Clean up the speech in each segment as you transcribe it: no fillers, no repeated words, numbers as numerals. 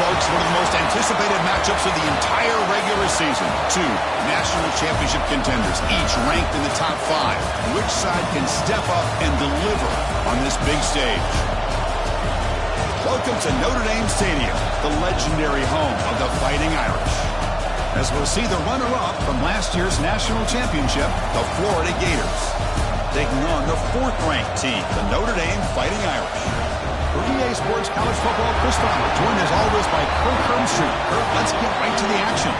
folks, one of the most anticipated matchups of the entire regular season. Two national championship contenders, each ranked in the top 5. Which side can step up and deliver on this big stage? Welcome to Notre Dame Stadium, the legendary home of the Fighting Irish. As we'll see the runner-up from last year's national championship, the Florida Gators, taking on the 4th-ranked team, the Notre Dame Fighting Irish. For EA Sports College Football, Chris Farmer, joined as always by Kurt Hermstreet. Kurt, let's get right to the action.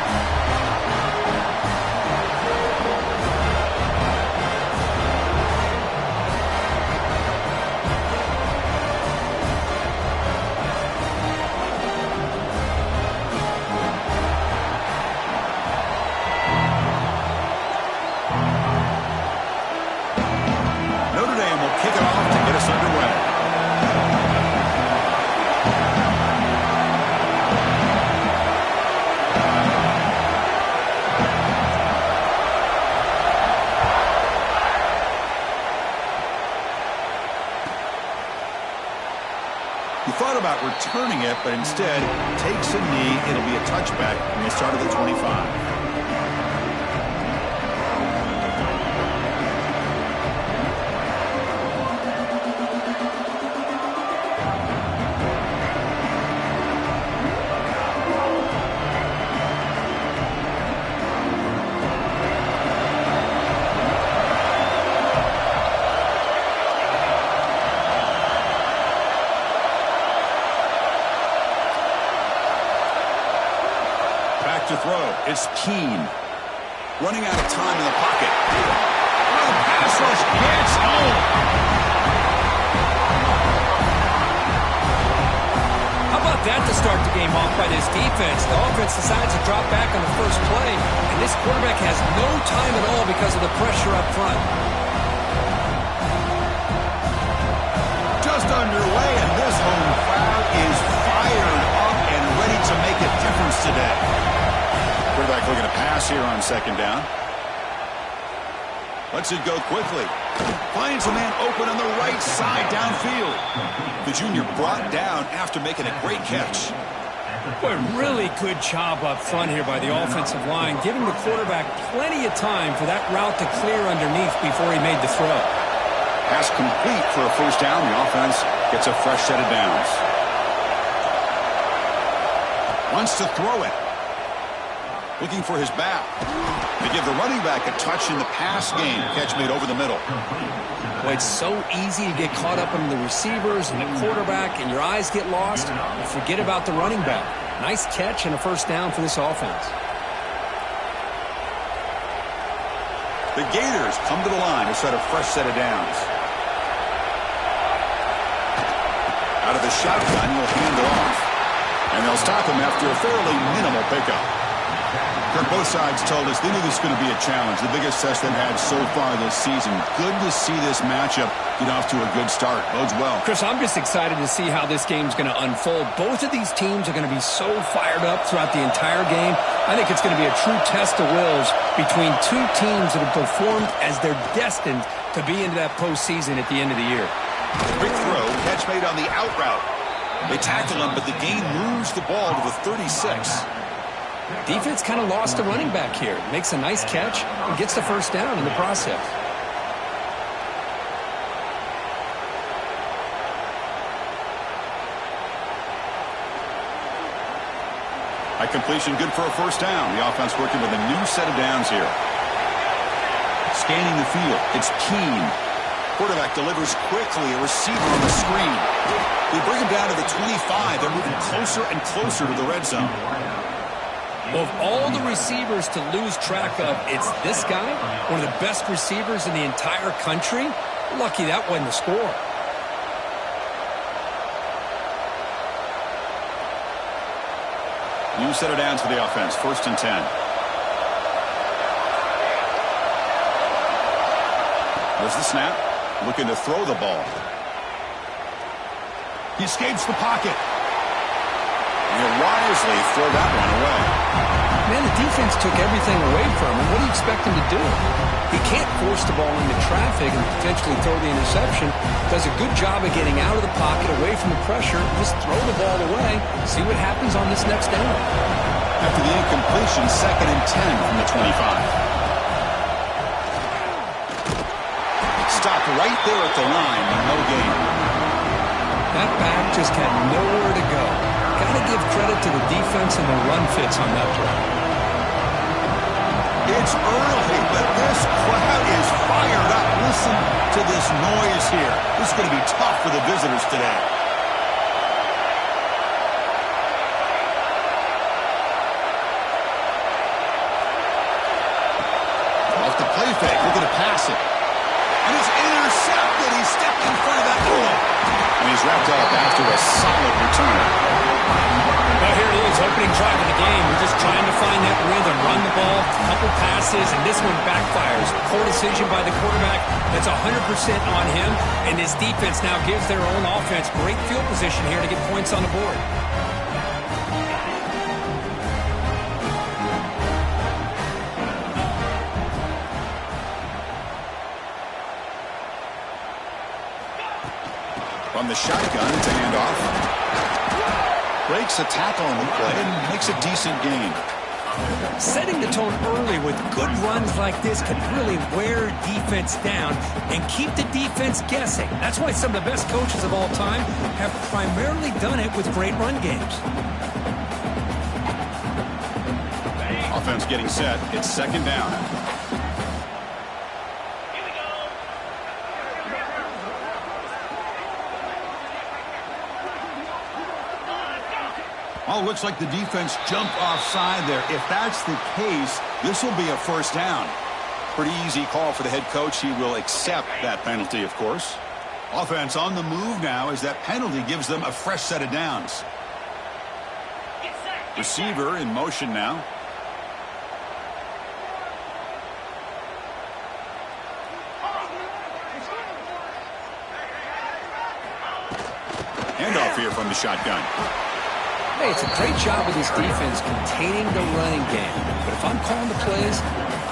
Notre Dame will kick it off to get us underway. He thought about returning it, but instead takes a knee. It'll be a touchback from the start of the 25. To throw, it's Keene. Running out of time in the pocket. Oh, the pass rush gets home. How about that to start the game off by this defense? The offense decides to drop back on the first play, and this quarterback has no time at all because of the pressure up front. Just underway, and this home crowd is fired up and ready to make a difference today. Quarterback looking to pass here on 2nd down. Lets it go quickly. Finds a man open on the right side downfield. The junior brought down after making a great catch. Boy, really good job up front here by the offensive line, giving the quarterback plenty of time for that route to clear underneath before he made the throw. Pass complete for a first down. The offense gets a fresh set of downs. Wants to throw it. Looking for his back. They give the running back a touch in the pass game. Catch made over the middle. Well, it's so easy to get caught up in the receivers and the quarterback, and your eyes get lost. You forget about the running back. Nice catch and a first down for this offense. The Gators come to the line to set a fresh set of downs. Out of the shotgun, he'll hand it off. And they'll stop him after a fairly minimal pickup. Kirk, both sides told us they knew this was going to be a challenge, the biggest test they've had so far this season. Good to see this matchup get off to a good start. Bodes well. Chris, I'm just excited to see how this game's going to unfold. Both of these teams are going to be so fired up throughout the entire game. I think it's going to be a true test of wills between two teams that have performed as they're destined to be into that postseason at the end of the year. Quick throw, catch made on the out route. They tackle him, but the gain moves the ball to the 36. Defense kind of lost the running back here. Makes a nice catch and gets the first down in the process. By completion, good for a first down. The offense working with a new set of downs here. Scanning the field, it's Keene. Quarterback delivers quickly, a receiver on the screen. They bring him down to the 25. They're moving closer and closer to the red zone. Well, of all the receivers to lose track of, it's this guy, one of the best receivers in the entire country. Lucky that wasn't the score. New set of downs for the offense, 1st and 10. There's the snap, looking to throw the ball. He escapes the pocket. And he'll wisely throw that one away. Man, the defense took everything away from him. What do you expect him to do? He can't force the ball into traffic and potentially throw the interception. Does a good job of getting out of the pocket, away from the pressure, just throw the ball away, see what happens on this next down. After the incompletion, 2nd and 10 from the 25. Stopped right there at the line, no gain. That back just had nowhere to go. Got to give credit to the defense and the run fits on that play. It's early, but this crowd is fired up. Listen to this noise here. This is going to be tough for the visitors today. Off the play fake, looking to pass it. And it's intercepted. He stepped in front of that goal. And he's wrapped up after a solid return. Well, here it is, opening drive of the game. We're just trying to find that rhythm, run the ball, a couple passes, and this one backfires. Poor decision by the quarterback. That's 100% on him, and this defense now gives their own offense great field position here to get points on the board. From the shotgun to handoff. Breaks a tackle on the play and makes a decent gain. Setting the tone early with good runs like this could really wear defense down and keep the defense guessing. That's why some of the best coaches of all time have primarily done it with great run games. Offense getting set. It's 2nd down. Oh, looks like the defense jumped offside there. If that's the case, this will be a 1st down. Pretty easy call for the head coach. He will accept that penalty, of course. Offense on the move now as that penalty gives them a fresh set of downs. Receiver in motion now. Handoff here from the shotgun. Hey, it's a great job of this defense containing the running game. But if I'm calling the plays,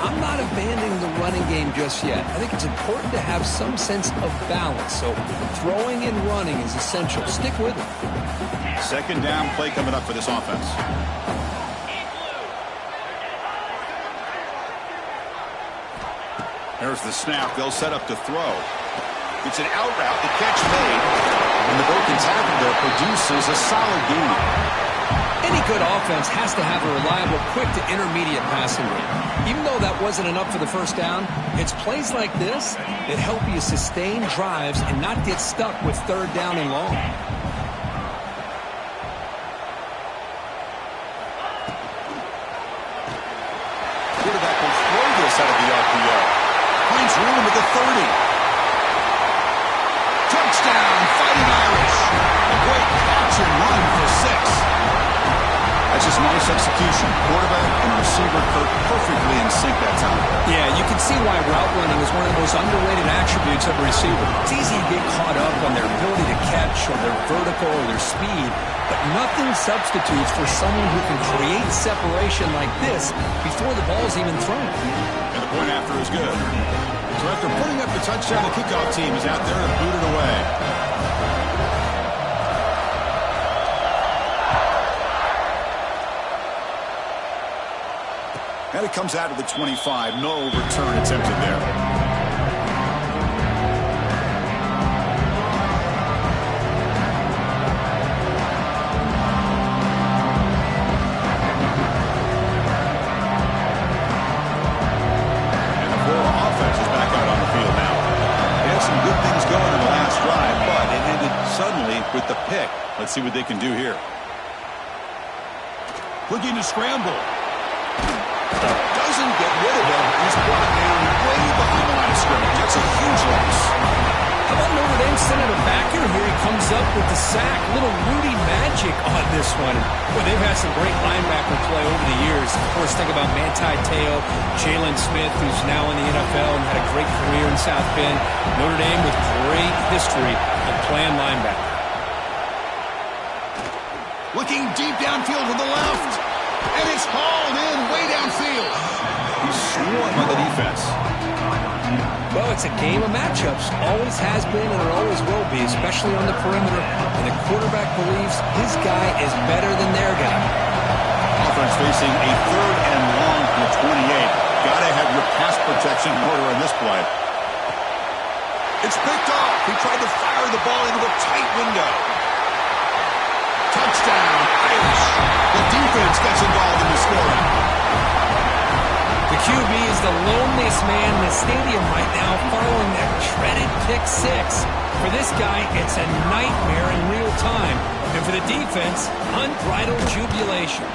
I'm not abandoning the running game just yet. I think it's important to have some sense of balance. So throwing and running is essential. Stick with it. 2nd down play coming up for this offense. There's the snap. They'll set up to throw. It's an out route. The catch made. And the broken tackle there produces a solid gain. Any good offense has to have a reliable, quick to intermediate passing game. Even though that wasn't enough for the 1st down, it's plays like this that help you sustain drives and not get stuck with 3rd down and long. Quarterback will throw this out of the RPO. Finds room at the 30. Touchdown, Fighting Irish. A great catch and run for 6. That's just nice execution. Quarterback and receiver perfectly in sync that time. Yeah, you can see why route running is one of the most underrated attributes of a receiver. It's easy to get caught up on their ability to catch or their vertical or their speed, but nothing substitutes for someone who can create separation like this before the ball's even thrown. And the point after is good. So after putting up the touchdown, the kickoff team is out there to boot it away. And it comes out of the 25. No return attempted there. And the Florida offense is back out on the field now. They had some good things going in the last drive, but it ended suddenly with the pick. Let's see what they can do here. Looking to scramble. Doesn't get rid of him. He's brought down way behind the line of scrimmage. That's a huge loss. How about Notre Dame sending a backer here? He comes up with the sack. Little Rudy magic on this one. Boy, they've had some great linebacker play over the years. Of course, think about Manti Te'o, Jalen Smith, who's now in the NFL and had a great career in South Bend. Notre Dame with great history of playing linebacker. Looking deep downfield to the left. And it's hauled in way downfield. He's swarmed by the defense. Well, it's a game of matchups. Always has been and it always will be, especially on the perimeter. And the quarterback believes his guy is better than their guy. Offense facing a 3rd and long from the 28. Got to have your pass protection in order in this play. It's picked off. He tried to fire the ball into a tight window. Touchdown, Irish. The defense gets involved in the scoring. The QB is the loneliest man in the stadium right now following that dreaded pick 6. For this guy, it's a nightmare in real time. And for the defense, unbridled jubilation.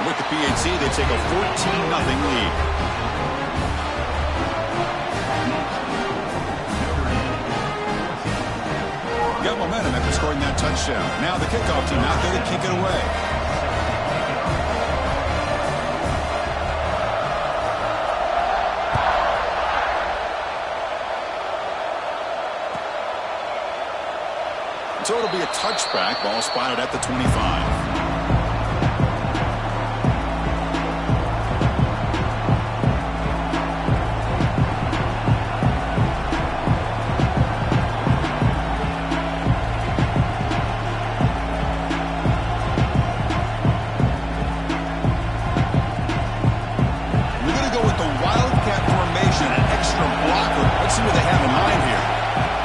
With the PHC, they take a 14-0 lead. Got momentum after scoring that touchdown. Now the kickoff team out there to kick it away. So it'll be a touchback. Ball spotted at the 25. See what they have in mind here.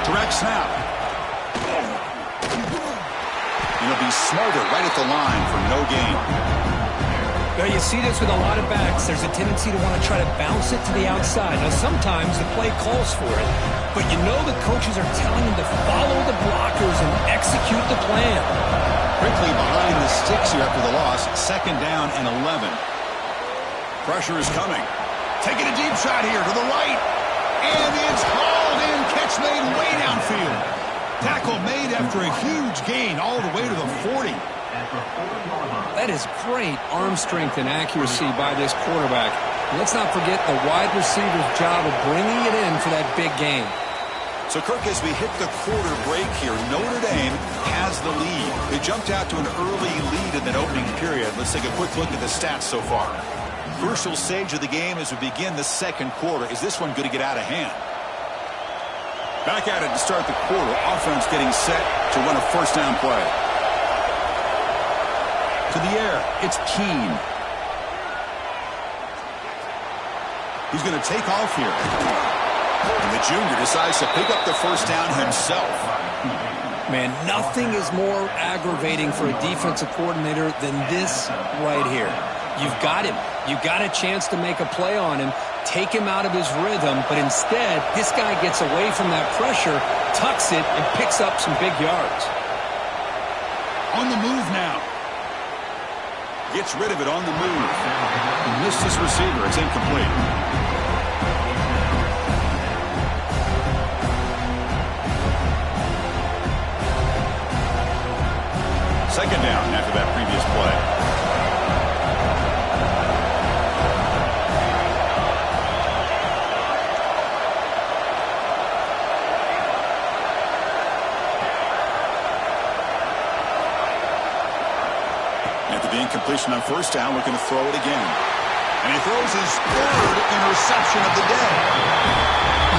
Direct snap. And he'll be smarter right at the line for no gain. Well, you see this with a lot of backs. There's a tendency to want to try to bounce it to the outside. Now, sometimes the play calls for it, but you know the coaches are telling them to follow the blockers and execute the plan. Quickly behind the sticks here after the loss. 2nd down and 11. Pressure is coming. Taking a deep shot here to the right. And it's hauled in. Catch made way downfield. Tackle made after a huge gain all the way to the 40. That is great arm strength and accuracy by this quarterback. And let's not forget the wide receiver's job of bringing it in for that big game. So, Kirk, as we hit the quarter break here, Notre Dame has the lead. They jumped out to an early lead in that opening period. Let's take a quick look at the stats so far. Crucial stage of the game as we begin the 2nd quarter. Is this one going to get out of hand? Back at it to start the quarter. Offense getting set to run a 1st down play. To the air. It's Keene. He's going to take off here. And the junior decides to pick up the 1st down himself. Man, nothing is more aggravating for a defensive coordinator than this right here. You've got him. You've got a chance to make a play on him, take him out of his rhythm, but instead, this guy gets away from that pressure, tucks it, and picks up some big yards. On the move now. Gets rid of it on the move. He missed his receiver. It's incomplete. Second down after that previous play. Incompletion on 1st down, looking to throw it again. And he throws his 3rd interception of the day.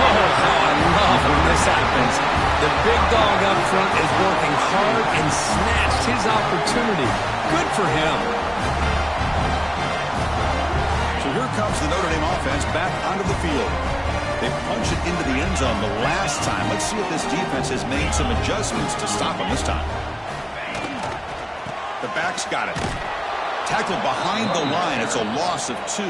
Oh, how I love when this happens. The big dog up front is working hard and snatched his opportunity. Good for him. So here comes the Notre Dame offense back onto the field. They punch it into the end zone the last time. Let's see if this defense has made some adjustments to stop them this time. The back's got it. Tackled behind the line. It's a loss of 2.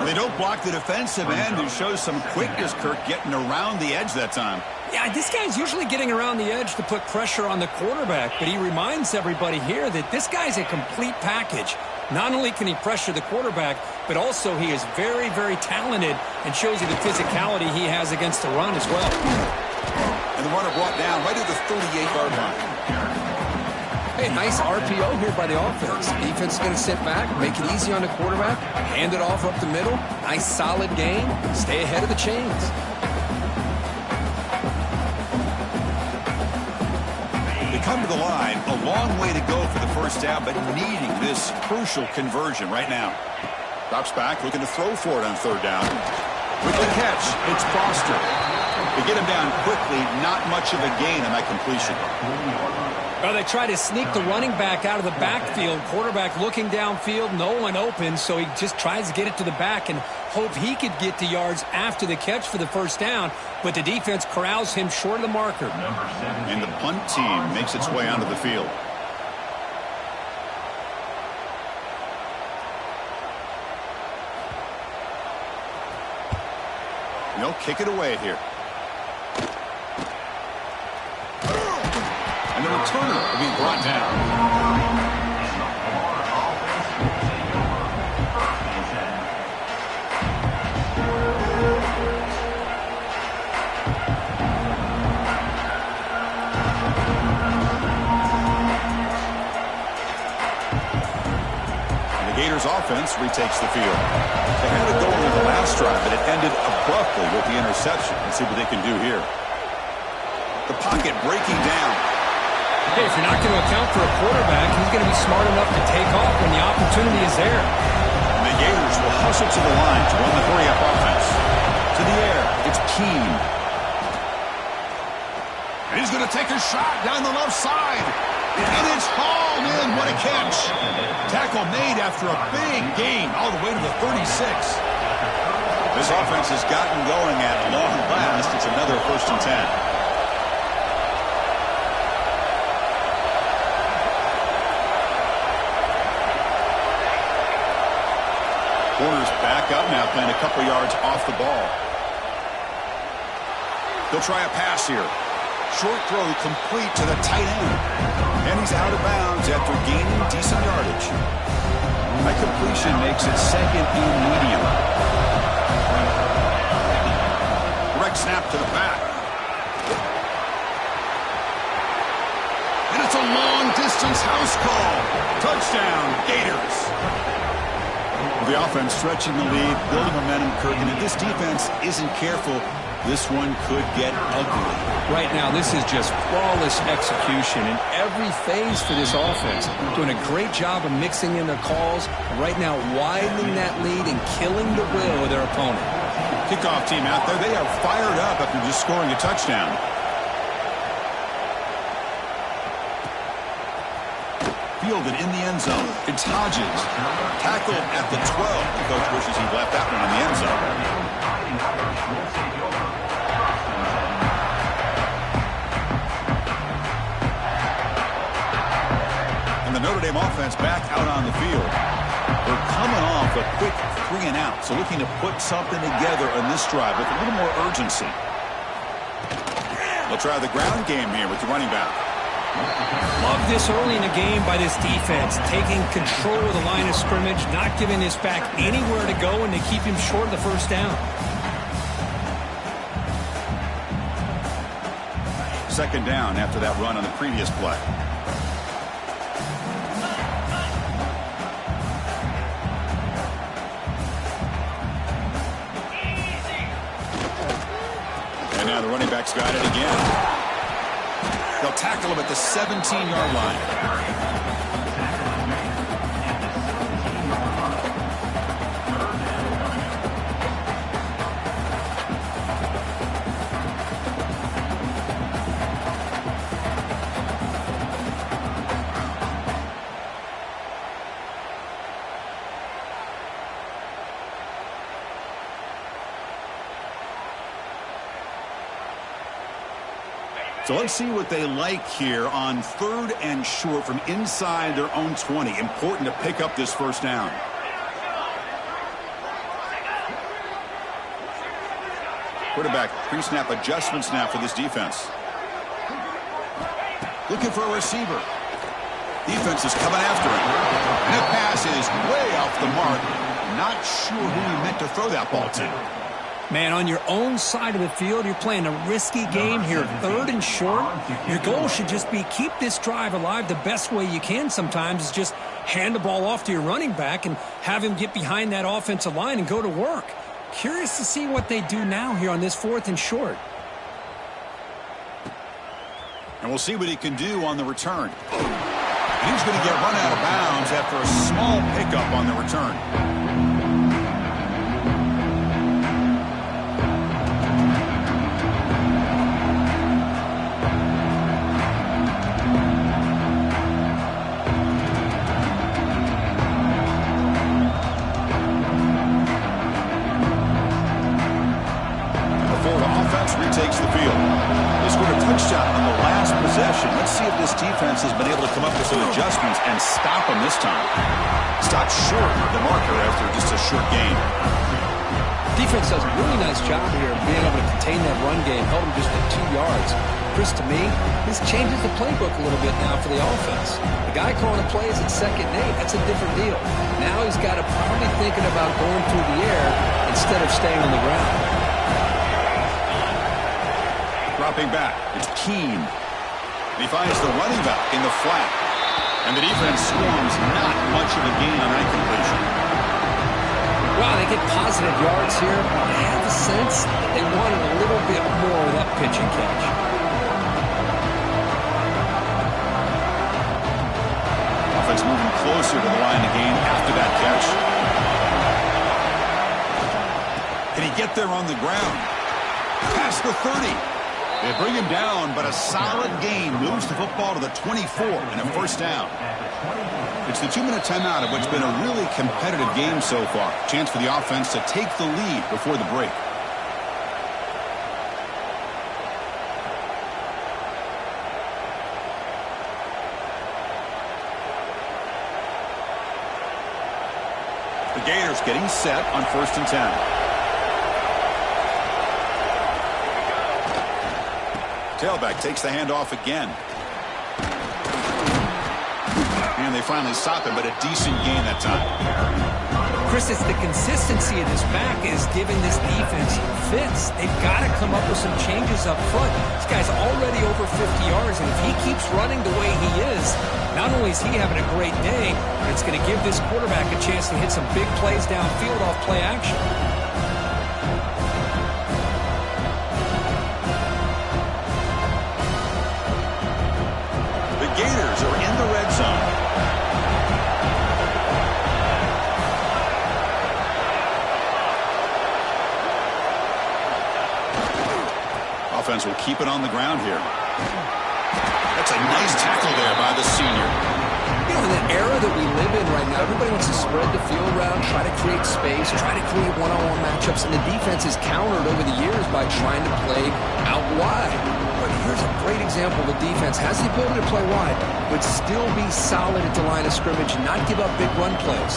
They don't block the defensive end, who shows some quickness, Kirk, getting around the edge that time. Yeah, this guy's usually getting around the edge to put pressure on the quarterback, but he reminds everybody here that this guy's a complete package. Not only can he pressure the quarterback, but also he is very, very talented and shows you the physicality he has against the run as well. And the runner brought down right at the 38-yard line. Hey, nice RPO here by the offense. Defense is going to sit back, make it easy on the quarterback, hand it off up the middle. Nice solid game. Stay ahead of the chains. They come to the line, a long way to go for the 1st down, but needing this crucial conversion right now. Drops back, looking to throw for it on 3rd down. With the catch, it's Foster. They get him down quickly, not much of a gain on that completion. Well, they try to sneak the running back out of the backfield. Quarterback looking downfield, no one open, so he just tries to get it to the back and hope he could get to yards after the catch for the first down, but the defense corrals him short of the marker. And the punt team makes its way onto the field. They'll kick it away here. And the returner will be brought down. Gators offense retakes the field. They had it going in the last drive, but it ended abruptly with the interception. Let's see what they can do here. The pocket breaking down. Hey, if you're not going to account for a quarterback, he's going to be smart enough to take off when the opportunity is there. And the Gators will hustle to the line to run the hurry-up offense. To the air, it's Keene. And he's going to take a shot down the left side. And it's hauled in. What a catch. Tackle made after a big gain all the way to the 36. This offense has gotten going at long last. It's another 1st and 10. Corner's back up now, playing a couple yards off the ball. They'll try a pass here. Short throw complete to the tight end. And he's out of bounds after gaining decent yardage. That completion makes it 2nd and medium. Direct snap to the back. And it's a long-distance house call. Touchdown, Gators. The offense stretching the lead, building momentum, Kirk. And if this defense isn't careful, this one could get ugly. Right now, this is just flawless execution in every phase for this offense. Doing a great job of mixing in their calls. Right now, widening that lead and killing the will of their opponent. Kickoff team out there. They are fired up after just scoring a touchdown. Fielded in the end zone. It's Hodges. Tackled at the 12. The coach wishes he left that one in the end zone. And the Notre Dame offense back out on the field. They're coming off a quick 3 and out, so looking to put something together on this drive with a little more urgency. They'll try the ground game here with the running back. Love this early in the game by this defense, taking control of the line of scrimmage, not giving this back anywhere to go, and they keep him short of the first down. 2nd down after that run on the previous play. And now the running back's got it again. They'll tackle him at the 17-yard line. So let's see what they like here on 3rd and short from inside their own 20. Important to pick up this first down. Quarterback pre-snap adjustments now for this defense. Looking for a receiver. Defense is coming after him. And the pass is way off the mark. Not sure who he meant to throw that ball to. Man, on your own side of the field, you're playing a risky game here, 3rd and short. Your goal should just be keep this drive alive the best way you can sometimes is just hand the ball off to your running back and have him get behind that offensive line and go to work. Curious to see what they do now here on this 4th and short. And we'll see what he can do on the return. He's going to get run out of bounds after a small pickup on the return. They scored a touchdown on the last possession. Let's see if this defense has been able to come up with some adjustments and stop them this time. Stopped short of the marker after just a short gain. Defense does a really nice job here of being able to contain that run game. Held him just at 2 yards. Chris, to me, this changes the playbook a little bit now for the offense. The guy calling the plays at 2nd and 8, that's a different deal. Now he's got to probably thinking about going through the air instead of staying on the ground. Dropping back, it's Keene. He finds the running back in the flat. And the defense swarms not much of a gain on that completion. Wow, they get positive yards here. I have a sense that they wanted a little bit more of that pitch and catch. Offense moving closer to the line of game after that catch. Can he get there on the ground? Past the 30. They bring him down, but a solid gain moves the football to the 24 and a first down. It's the 2-minute timeout of what's been a really competitive game so far. Chance for the offense to take the lead before the break. The Gators getting set on 1st and 10. Tailback takes the handoff again. And they finally stop him, but a decent gain that time. Chris, it's the consistency of this back is giving this defense fits. They've got to come up with some changes up front. This guy's already over 50 yards, and if he keeps running the way he is, not only is he having a great day, but it's going to give this quarterback a chance to hit some big plays downfield off play action. Gators are in the red zone. Offense will keep it on the ground here. That's a nice tackle there by the senior. You know, in the era that we live in right now, everybody wants to spread the field around, try to create space, try to create one-on-one matchups, and the defense is countered over the years by trying to play out wide. But here's a great example. The defense has the ability to play wide, but still be solid at the line of scrimmage and not give up big run plays.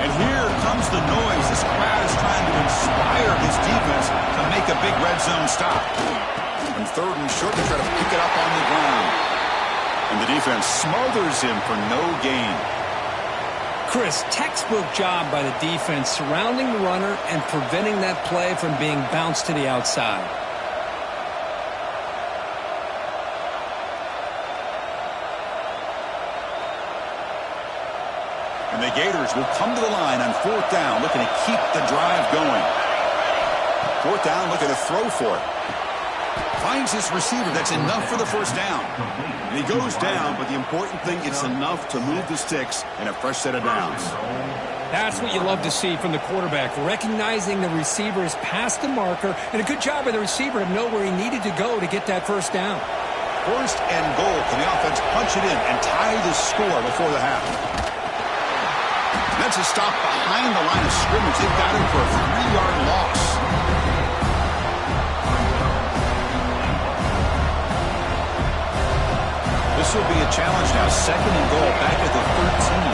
And here comes the noise. This crowd is trying to inspire this defense to make a big red zone stop. And 3rd and short, to try to pick it up on the ground. And the defense smothers him for no gain. Chris, textbook job by the defense surrounding the runner and preventing that play from being bounced to the outside. And the Gators will come to the line on 4th down, looking to keep the drive going. 4th down, looking to throw for it. Finds his receiver. That's enough for the first down. And he goes down, but the important thing, it's enough to move the sticks in a fresh set of downs. That's what you love to see from the quarterback, recognizing the receiver is past the marker, and a good job by the receiver to know where he needed to go to get that first down. 1st and goal. Can the offense punch it in and tie the score before the half? That's a stop behind the line of scrimmage. They've got him for a 3-yard loss. This will be a challenge now. 2nd and goal, back at the 13.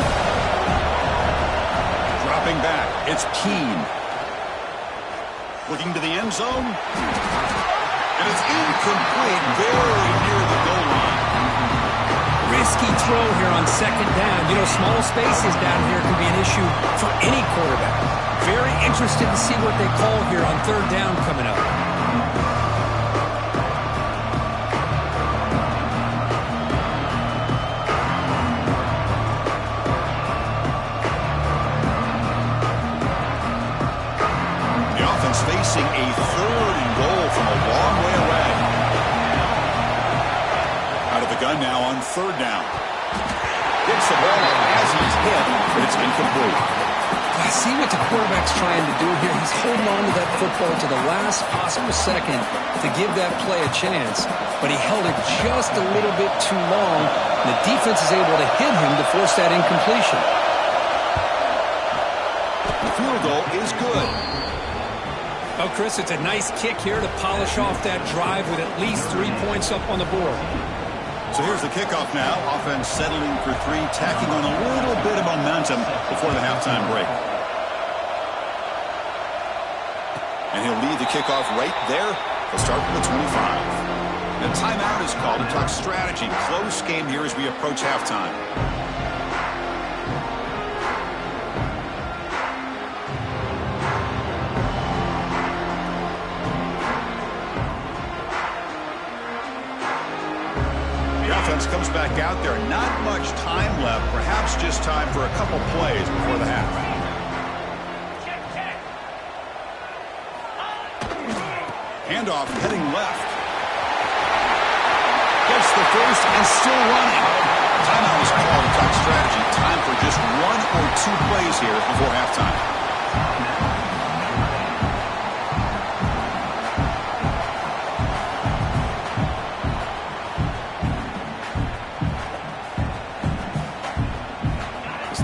Dropping back, it's Keene. Looking to the end zone. And it's incomplete, very near the goal line. Risky throw here on 2nd down. You know, small spaces down here can be an issue for any quarterback. Very interested to see what they call here on 3rd down coming up. Facing a 3rd and goal from a long way away. Out of the gun now on 3rd down. Gets the ball up as he's hit, but it's incomplete. I see what the quarterback's trying to do here. He's holding on to that football to the last possible second to give that play a chance, but he held it just a little bit too long, and the defense is able to hit him to force that incompletion. The field goal is good. Oh, Chris, it's a nice kick here to polish off that drive with at least 3 points up on the board. So here's the kickoff now. Offense settling for 3, tacking on a little bit of momentum before the halftime break. And he'll lead the kickoff right there. He'll start from the 25. The timeout is called to talk strategy. Close game here as we approach halftime. Comes back out there. Not much time left. Perhaps just time for a couple plays before the half. Handoff heading left. Gets the first and still running. Timeout is called to talk strategy. Time for just 1 or 2 plays here before halftime.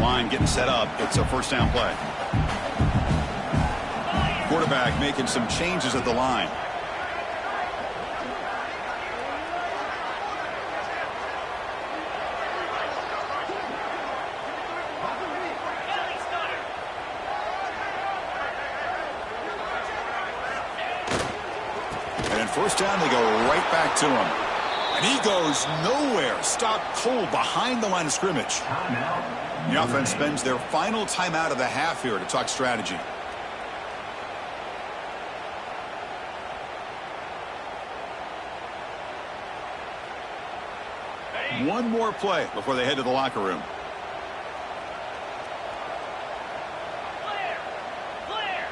Line getting set up. It's a first down play. Quarterback making some changes at the line. And in first down, they go right back to him. And he goes nowhere. Stopped cold behind the line of scrimmage. The offense spends their final timeout of the half here to talk strategy. One more play before they head to the locker room. Clear. Clear.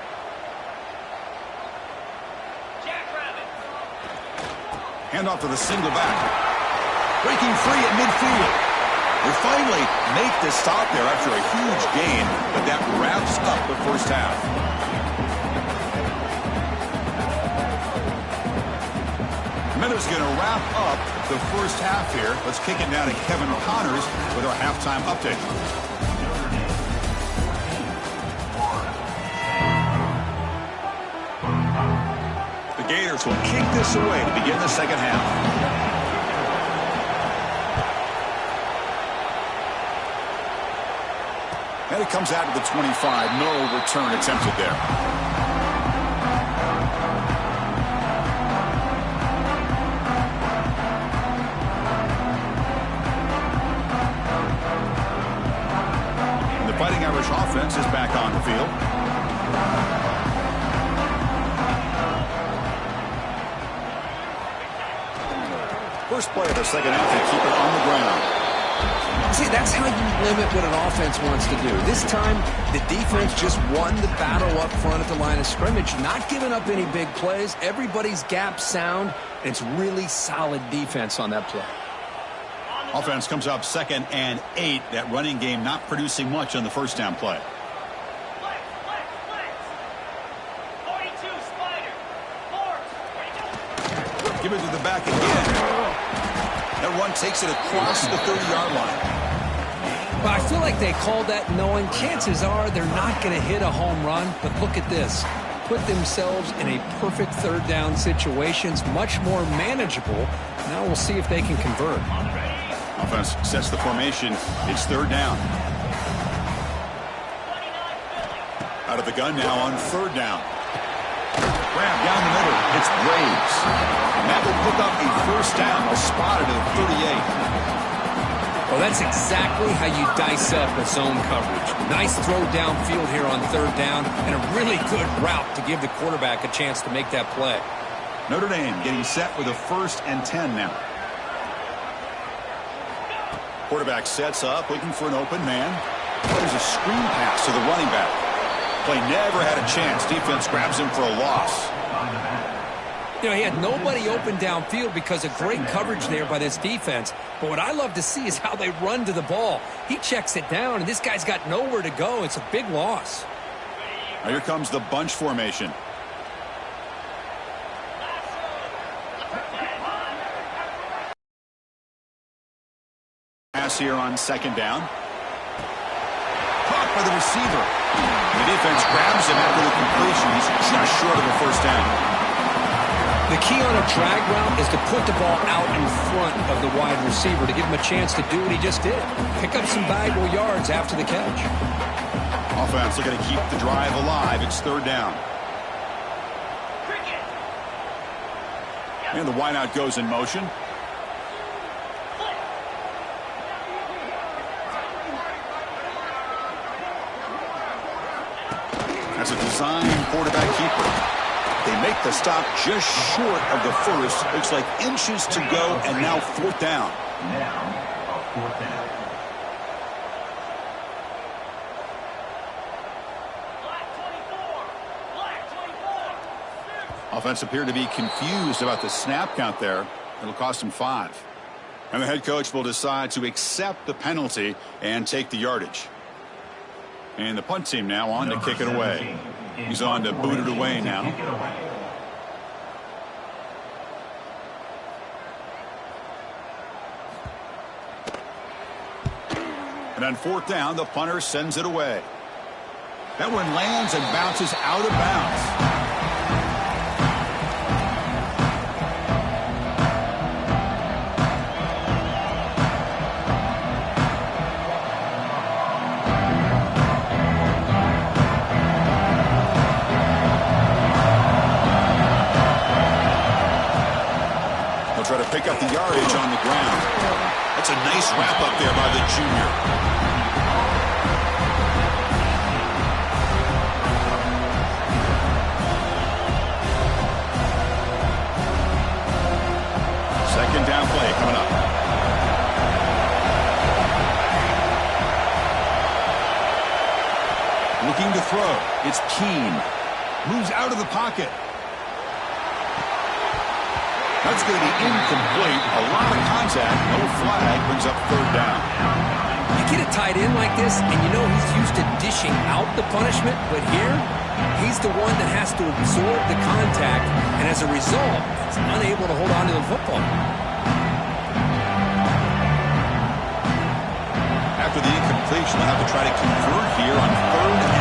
Jackrabbit. Handoff to the single back. Breaking free at midfield. They finally make the stop there after a huge gain, but that wraps up the first half. Minutes going to wrap up the first half here. Let's kick it down to Kevin Connors with our halftime update. The Gators will kick this away to begin the second half. And it comes out to the 25. No return attempted there. And the Fighting Irish offense is back on the field. First play of the second half, they keep it on the ground. See, that's how you limit what an offense wants to do. This time, the defense just won the battle up front at the line of scrimmage, not giving up any big plays. Everybody's gap sound, and it's really solid defense on that play. Offense comes up 2nd and 8. That running game not producing much on the first down play. Flex. 42, Spider. 4. Give it to the back again. That run takes it across the 30-yard line. Well, I feel like they called that knowing chances are they're not going to hit a home run. But look at this. Put themselves in a perfect third down situations, much more manageable. Now we'll see if they can convert. Offense sets the formation. It's third down. Out of the gun now on third down. Grab down the middle. It's Graves. And that will pick up a first down. A spot at the 38. Well, that's exactly how you dice up a zone coverage. Nice throw downfield here on third down, and a really good route to give the quarterback a chance to make that play. Notre Dame getting set with a 1st and 10 now. Quarterback sets up, looking for an open man. There's a screen pass to the running back. Play never had a chance. Defense grabs him for a loss. You know, he had nobody open downfield because of great coverage there by this defense. But what I love to see is how they run to the ball. He checks it down, and this guy's got nowhere to go. It's a big loss. Now here comes the bunch formation. Pass here on second down. Caught by the receiver. The defense grabs him after the completion. He's just short of a first down. The key on a drag route is to put the ball out in front of the wide receiver to give him a chance to do what he just did. Pick up some valuable yards after the catch. Offense looking to keep the drive alive. It's third down. And the wideout goes in motion. That's a design quarterback keeper. They make the stop just short of the first. Looks like inches to go, and now fourth down. Offense appeared to be confused about the snap count there. It'll cost him 5. And the head coach will decide to accept the penalty and take the yardage. And the punt team now on to kick it away. He's on to boot it away now. And on fourth down, the punter sends it away. That one lands and bounces out of bounds. Try to pick up the yardage on the ground. That's a nice wrap up there by the junior. Second down play coming up. Looking to throw. It's Keene. Moves out of the pocket. That's going to be incomplete. A lot of contact. No flag. Brings up third down. You get a tight end like this, and you know he's used to dishing out the punishment, but here, he's the one that has to absorb the contact, and as a result, he's unable to hold on to the football. After the incompletion, they'll have to try to convert here on 3rd and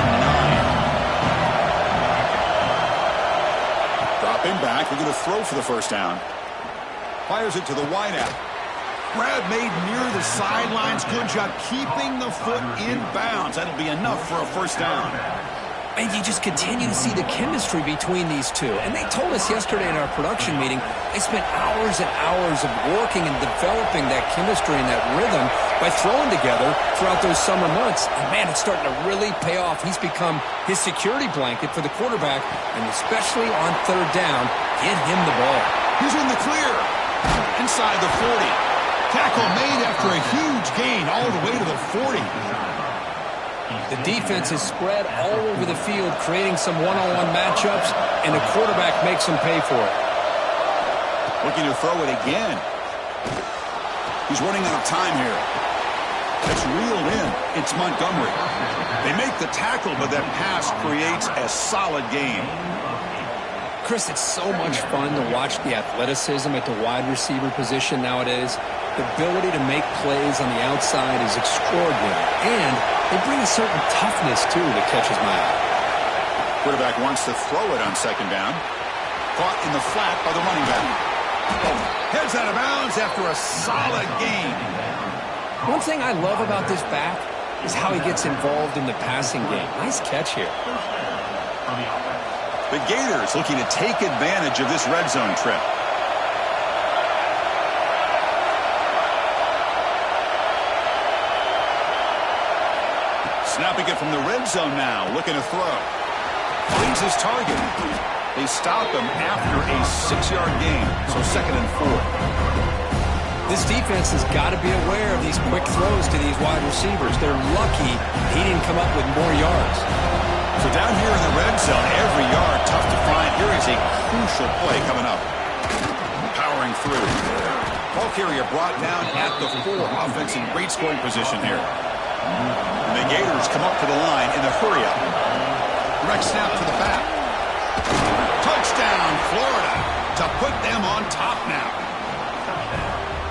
9. Dropping back. They're going to throw for the first down. Fires it to the wideout. Grab made near the sidelines. Good job keeping the foot in bounds. That'll be enough for a first down. And you just continue to see the chemistry between these two. And they told us yesterday in our production meeting, they spent hours and hours of working and developing that chemistry and that rhythm by throwing together throughout those summer months. And, man, it's starting to really pay off. He's become his security blanket for the quarterback, and especially on third down, get him the ball. He's in the clear. Inside the 40. Tackle made after a huge gain all the way to the 40. The defense is spread all over the field, creating some one-on-one matchups, and the quarterback makes them pay for it. Looking to throw it again. He's running out of time here. That's reeled in. It's Montgomery. They make the tackle, but that pass creates a solid gain. Chris, it's so much fun to watch the athleticism at the wide receiver position nowadays. The ability to make plays on the outside is extraordinary, and they bring a certain toughness, too, that catches my eye. Quarterback wants to throw it on second down. Caught in the flat by the running back. Heads out of bounds after a solid gain. One thing I love about this back is how he gets involved in the passing game. Nice catch here. The Gators looking to take advantage of this red zone trip. Snapping it from the red zone now, looking to throw. Finds his target. They stop him after a 6-yard gain, so 2nd and 4. This defense has got to be aware of these quick throws to these wide receivers. They're lucky he didn't come up with more yards. So down here in the red zone, every yard tough to find. Here is a crucial play coming up. Powering through. Ball carrier brought down at the 4. Offense in great scoring position here. And the Gators come up to the line in the hurry-up. Direct snap to the back. Touchdown, Florida, to put them on top now.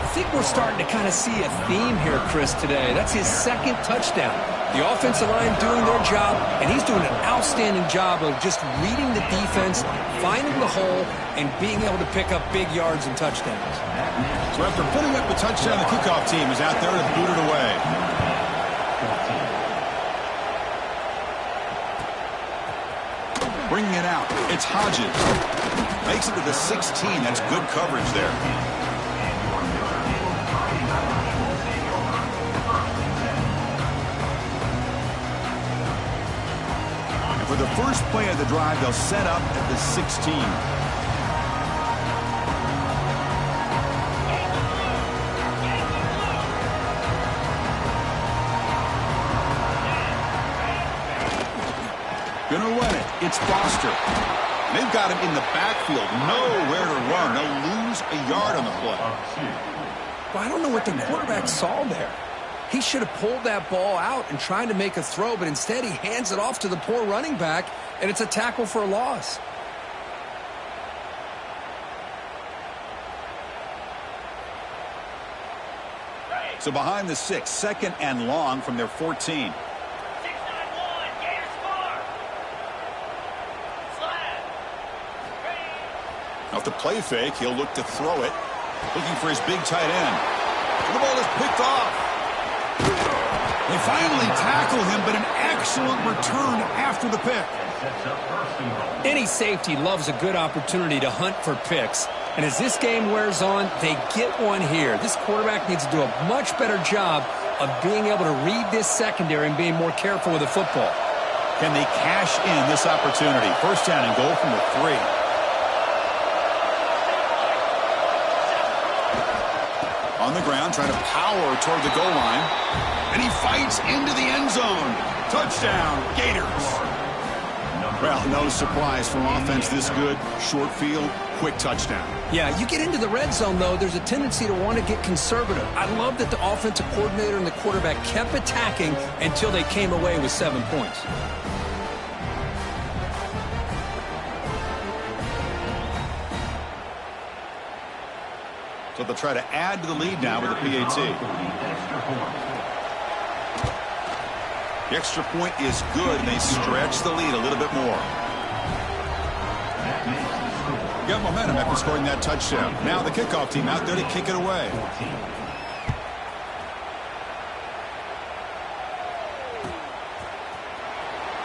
I think we're starting to kind of see a theme here, Chris, today. That's his second touchdown. The offensive line doing their job, and he's doing an outstanding job of just reading the defense, finding the hole, and being able to pick up big yards and touchdowns. So after putting up the touchdown, the kickoff team is out there to boot it away. Bringing it out, it's Hodges. Makes it to the 16. That's good coverage there. For the first play of the drive, they'll set up at the 16. Gonna run it. It's Foster. They've got him in the backfield. Nowhere to run. They'll lose a yard on the play. Well, I don't know what the quarterback saw there. He should have pulled that ball out and tried to make a throw, but instead he hands it off to the poor running back, and it's a tackle for a loss. So behind the 6, second and long from their 14. 6-9-1, Gators far. Slide. Off the play fake, he'll look to throw it. Looking for his big tight end. The ball is picked off. They finally tackle him, but an excellent return after the pick. Any safety loves a good opportunity to hunt for picks. And as this game wears on, they get one here. This quarterback needs to do a much better job of being able to read this secondary and being more careful with the football. Can they cash in this opportunity? First down and goal from the 3. On the ground, trying to power toward the goal line. And he fights into the end zone. Touchdown, Gators. Well, no surprise from offense this good. Short field, quick touchdown. Yeah, you get into the red zone, though, there's a tendency to want to get conservative. I love that the offensive coordinator and the quarterback kept attacking until they came away with 7 points. So they'll try to add to the lead now with the PAT. The extra point is good, and they stretch the lead a little bit more. Got momentum after scoring that touchdown. Now the kickoff team out there to kick it away.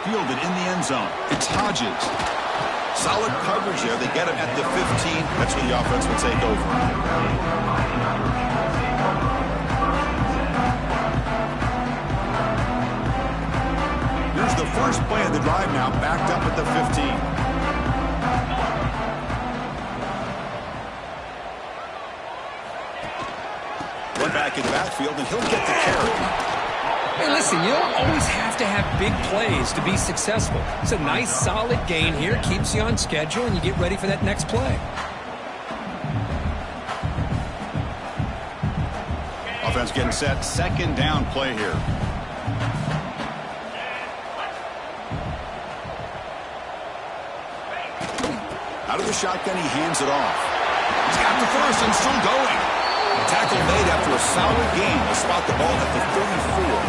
Fielded in the end zone. It's Hodges. Solid coverage there. They get him at the 15. That's where the offense will take over. Here's the first play of the drive now, backed up at the 15. One back in the backfield, and he'll get the carry. Hey, listen, you don't always have to have big plays to be successful. It's a nice, solid gain here. Keeps you on schedule, and you get ready for that next play. Offense getting set. Second down play here. Out of the shotgun, he hands it off. He's got the first and still going. Tackle made after a solid gain to spot the ball at the 34.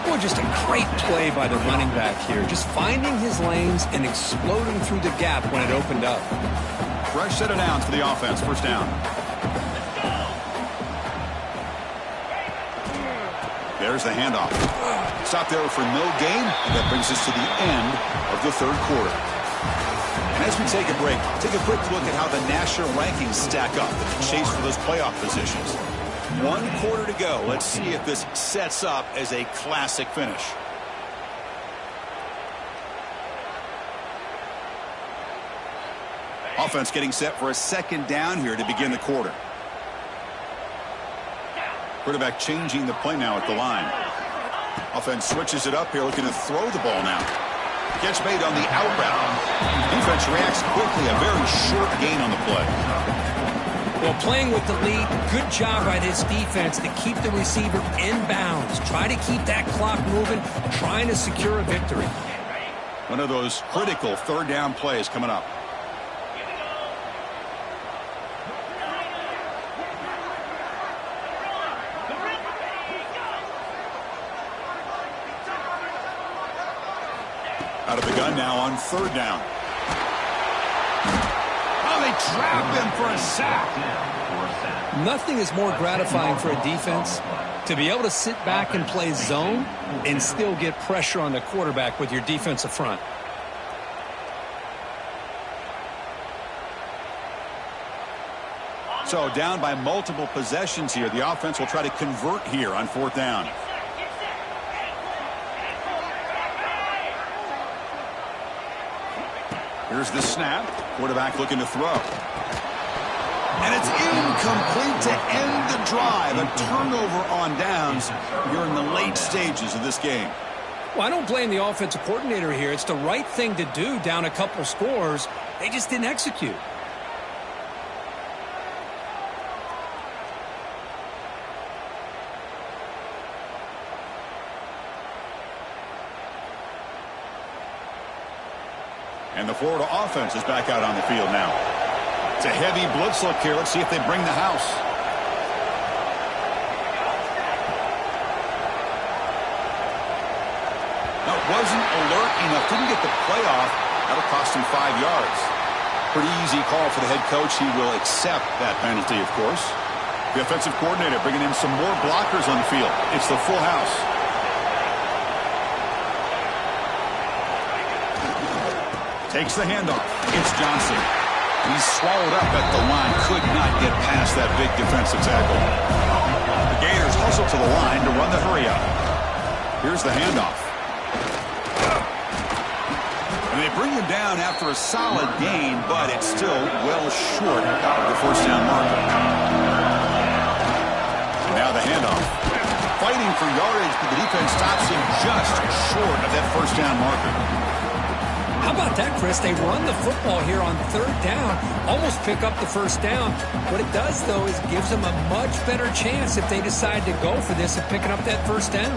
Boy, just a great play by the running back here. Just finding his lanes and exploding through the gap when it opened up. Fresh set of downs for the offense. First down. There's the handoff. Stop there for no gain, and that brings us to the end of the third quarter. And as we take a break, take a quick look at how the national rankings stack up in the chase for those playoff positions. 1 quarter to go. Let's see if this sets up as a classic finish. Offense getting set for a second down here to begin the quarter. Quarterback changing the play now at the line. Offense switches it up here, looking to throw the ball now. Catch made on the out route. Defense reacts quickly. A very short gain on the play. Well, playing with the lead, good job by this defense to keep the receiver in bounds. Try to keep that clock moving, trying to secure a victory. One of those critical third down plays coming up. Out of the gun now on third down. Oh, they trap him for a sack. Nothing is more gratifying for a defense to be able to sit back and play zone and still get pressure on the quarterback with your defensive front. So down by multiple possessions here. The offense will try to convert here on fourth down. Here's the snap. Quarterback looking to throw. And it's incomplete to end the drive. A turnover on downs. You're in the late stages of this game. Well, I don't blame the offensive coordinator here. It's the right thing to do down a couple scores. They just didn't execute. And the Florida offense is back out on the field now. It's a heavy blitz look here. Let's see if they bring the house. No, it wasn't alert enough. Didn't get the play off. That'll cost him 5 yards. Pretty easy call for the head coach. He will accept that penalty, of course. The offensive coordinator bringing in some more blockers on the field. It's the full house. Takes the handoff. It's Johnson. He's swallowed up at the line. Could not get past that big defensive tackle. The Gators hustle to the line to run the hurry up. Here's the handoff. And they bring him down after a solid gain, but it's still well short of the first down marker. And now the handoff. Fighting for yardage, but the defense stops him just short of that first down marker. How about that, Chris? They run the football here on third down, almost pick up the first down. What it does, though, is gives them a much better chance if they decide to go for this of picking up that first down.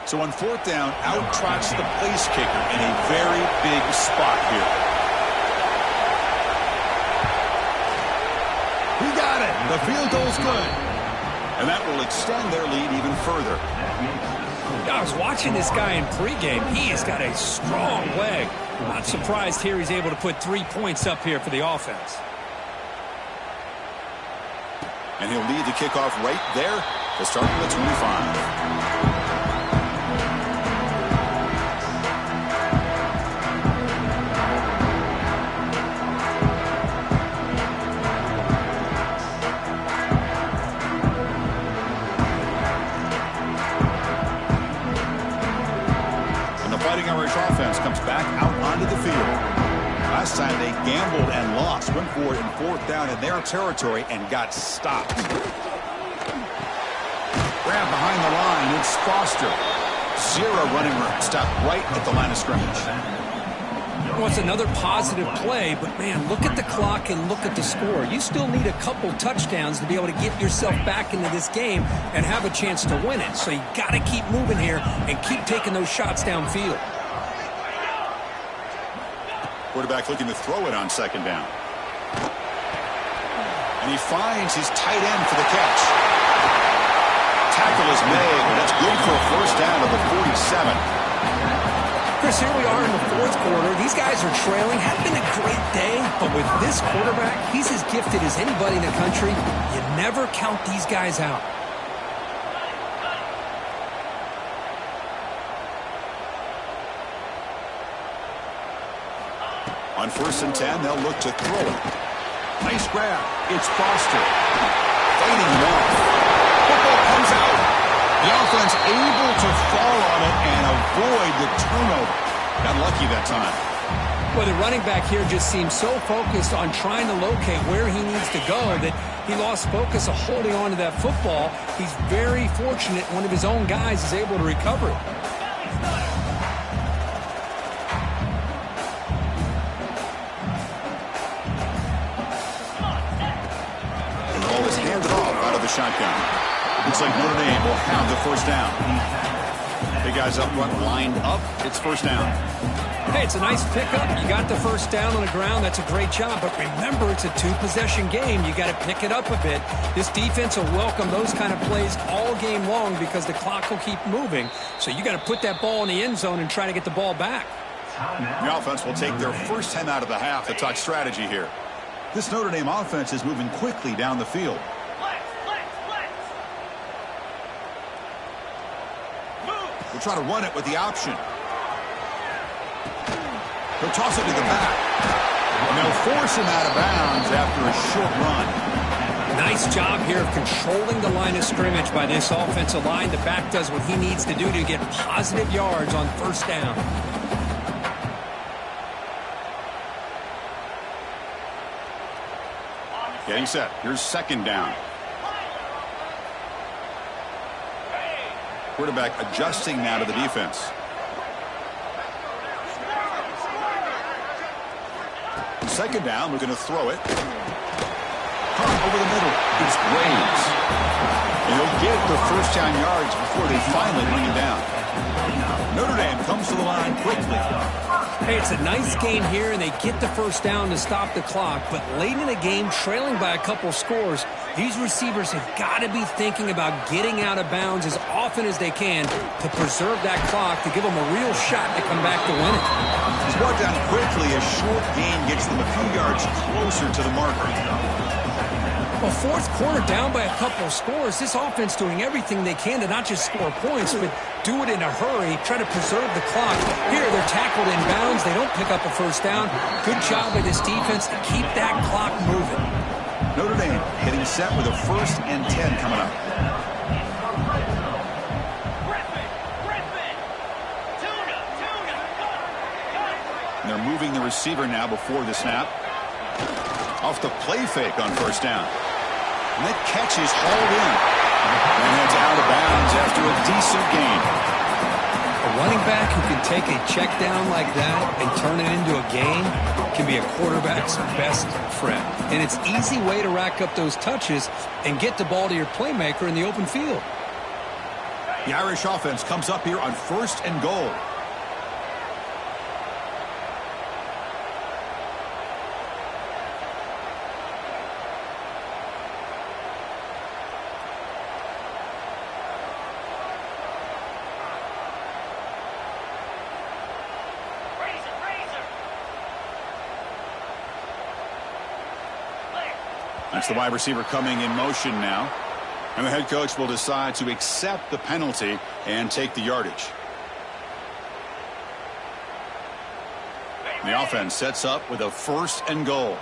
So on fourth down, out trots the place kicker in a very big spot here. He got it. The field goal's good. And that will extend their lead even further. I was watching this guy in pregame. He has got a strong leg. Not surprised here he's able to put 3 points up here for the offense. And he'll lead the kickoff right there to start with the 25. Comes back out onto the field. Last time they gambled and lost. Went for it in fourth down in their territory and got stopped. Grab behind the line. It's Foster. Zero running room. Stopped right at the line of scrimmage. Well, it's another positive play, but, man, look at the clock and look at the score. You still need a couple touchdowns to be able to get yourself back into this game and have a chance to win it. So you got to keep moving here and keep taking those shots downfield. Quarterback looking to throw it on second down. And he finds his tight end for the catch. Tackle is made, and that's good for a first down of the 47. Chris, here we are in the fourth quarter. These guys are trailing. Hadn't been a great day, but with this quarterback, he's as gifted as anybody in the country. You never count these guys out. On 1st and 10, they'll look to throw it. Nice grab. It's Foster. Fighting him off. Football comes out. The offense able to fall on it and avoid the turnover. Got lucky that time. Well, the running back here just seems so focused on trying to locate where he needs to go that he lost focus of holding on to that football. He's very fortunate one of his own guys is able to recover it. The ball is handed off out of the shotgun. Looks like Notre Dame will have the first down. Big guys up front lined up. It's first down. Hey, it's a nice pickup. You got the first down on the ground. That's a great job. But remember, it's a two-possession game. You got to pick it up a bit. This defense will welcome those kind of plays all game long because the clock will keep moving. So you got to put that ball in the end zone and try to get the ball back. The offense will take their first time out of the half to talk strategy here. This Notre Dame offense is moving quickly down the field. We'll try to run it with the option. He'll toss it to the back. And they'll force him out of bounds after a short run. Nice job here of controlling the line of scrimmage by this offensive line. The back does what he needs to do to get positive yards on first down. Getting set. Here's second down. Quarterback adjusting now to the defense. Second down, we're going to throw it. Over the middle. It's Graves. And he'll get the first down yards before they finally bring him down. Notre Dame comes to the line quickly. Hey, it's a nice game here, and they get the first down to stop the clock. But late in the game, trailing by a couple scores, these receivers have got to be thinking about getting out of bounds as often as they can to preserve that clock, to give them a real shot to come back to win it. He's brought down quickly. A short gain gets them a few yards closer to the marker. Well, fourth quarter down by a couple of scores. This offense doing everything they can to not just score points, but do it in a hurry, try to preserve the clock. Here, they're tackled in bounds. They don't pick up a first down. Good job by this defense to keep that clock moving. Notre Dame getting set with a 1st and 10 coming up. And they're moving the receiver now before the snap. Off the play fake on first down. And that catch is hauled in. And that's out of bounds after a decent gain. A running back who can take a check down like that and turn it into a gain can be a quarterback's best friend. And it's an easy way to rack up those touches and get the ball to your playmaker in the open field. The Irish offense comes up here on 1st and goal. That's the wide receiver coming in motion now. And the head coach will decide to accept the penalty and take the yardage. The offense sets up with a 1st and goal.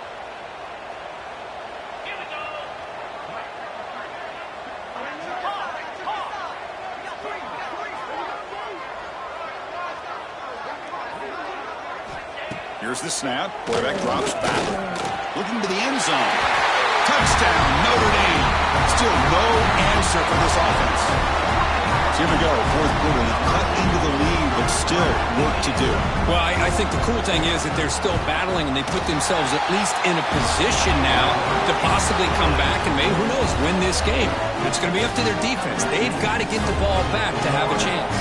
Here's the snap. Quarterback drops back. Looking to the end zone. Touchdown, Notre Dame. Still no answer for this offense. So here we go, 4th quarter. They cut into the lead, but still work to do. Well, I think the cool thing is that they're still battling, and they put themselves at least in a position now to possibly come back and maybe, who knows, win this game. It's going to be up to their defense. They've got to get the ball back to have a chance.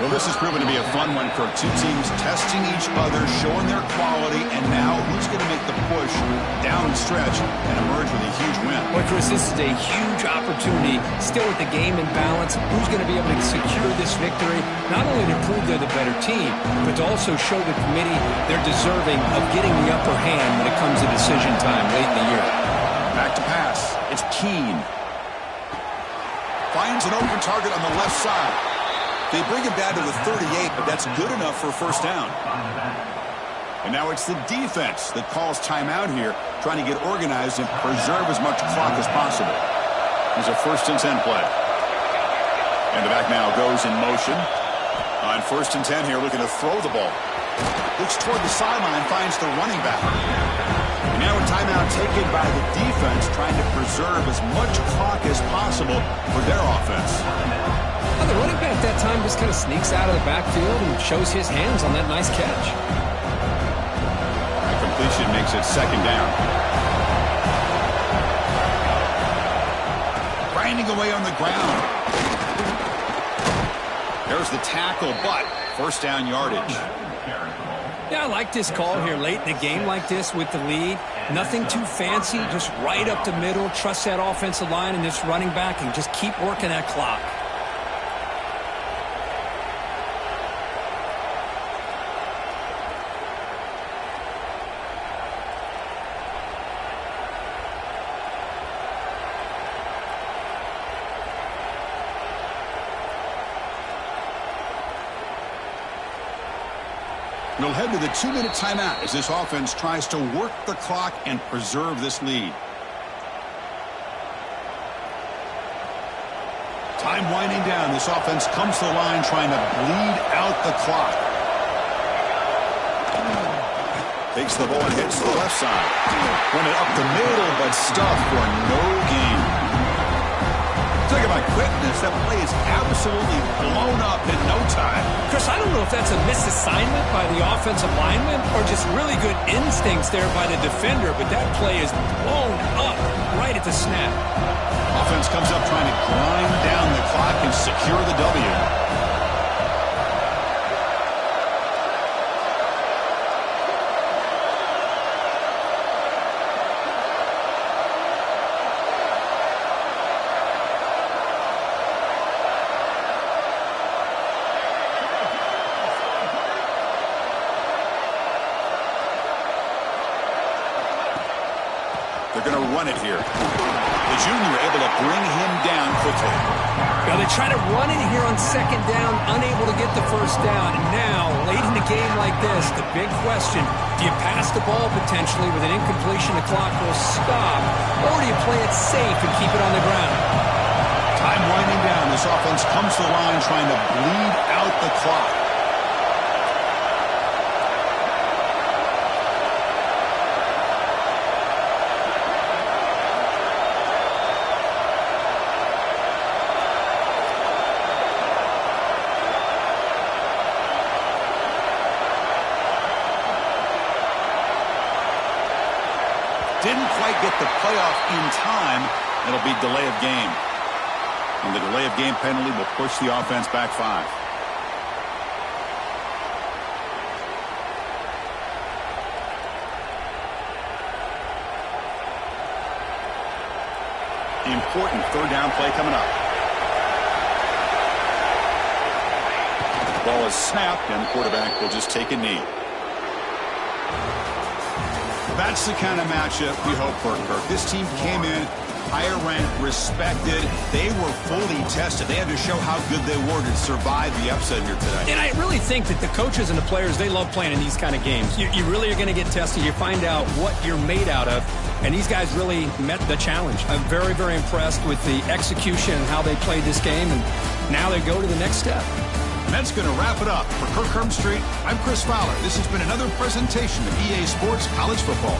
Well, this has proven to be a fun one for two teams testing each other, showing their quality, and now who's going to make the push down the stretch and emerge with a huge win. Well, Chris, this is a huge opportunity. Still with the game in balance, who's going to be able to secure this victory, not only to prove they're the better team, but to also show the committee they're deserving of getting the upper hand when it comes to decision time late in the year. Back to pass. It's Keene. Finds an open target on the left side. They bring him down to the 38, but that's good enough for a first down. And now it's the defense that calls timeout here, trying to get organized and preserve as much clock as possible. There's a 1st and 10 play. And the back now goes in motion. On 1st and 10 here, looking to throw the ball. Looks toward the sideline, finds the running back. And now a timeout taken by the defense, trying to preserve as much clock as possible for their offense. Well, the running back that time just kind of sneaks out of the backfield and shows his hands on that nice catch. The completion makes it 2nd down. Grinding away on the ground. There's the tackle, but 1st down yardage. Yeah, I like this call here late in the game like this with the lead. Nothing too fancy, just right up the middle. Trust that offensive line and this running back and just keep working that clock. We'll head to the 2-minute timeout as this offense tries to work the clock and preserve this lead. Time winding down. This offense comes to the line trying to bleed out the clock. Takes the ball and hits the left side. Run it up the middle, but stuffed for no gain. Talk about quickness. That play is absolutely blown up in no time. Chris, I don't know if that's a misassignment by the offensive lineman or just really good instincts there by the defender, but that play is blown up right at the snap. Offense comes up trying to grind down the clock and secure the W. They're going to run it here. The junior able to bring him down quickly. Now they try to run it here on 2nd down, unable to get the 1st down. And now, late in the game like this, the big question, do you pass the ball potentially with an incompletion, the clock will stop, or do you play it safe and keep it on the ground? Time winding down. This offense comes to the line trying to bleed out the clock. Didn't quite get the playoff in time. It'll be delay of game. And the delay of game penalty will push the offense back 5. Important 3rd down play coming up. Ball is snapped, and the quarterback will just take a knee. That's the kind of matchup we hope for, Kirk. This team came in higher ranked, respected. They were fully tested. They had to show how good they were to survive the upset here today. And I really think that the coaches and the players, they love playing in these kind of games. You really are going to get tested. You find out what you're made out of. And these guys really met the challenge. I'm very, very impressed with the execution and how they played this game. And now they go to the next step. And that's going to wrap it up. For Kirk Street, I'm Chris Fowler. This has been another presentation of EA Sports College Football.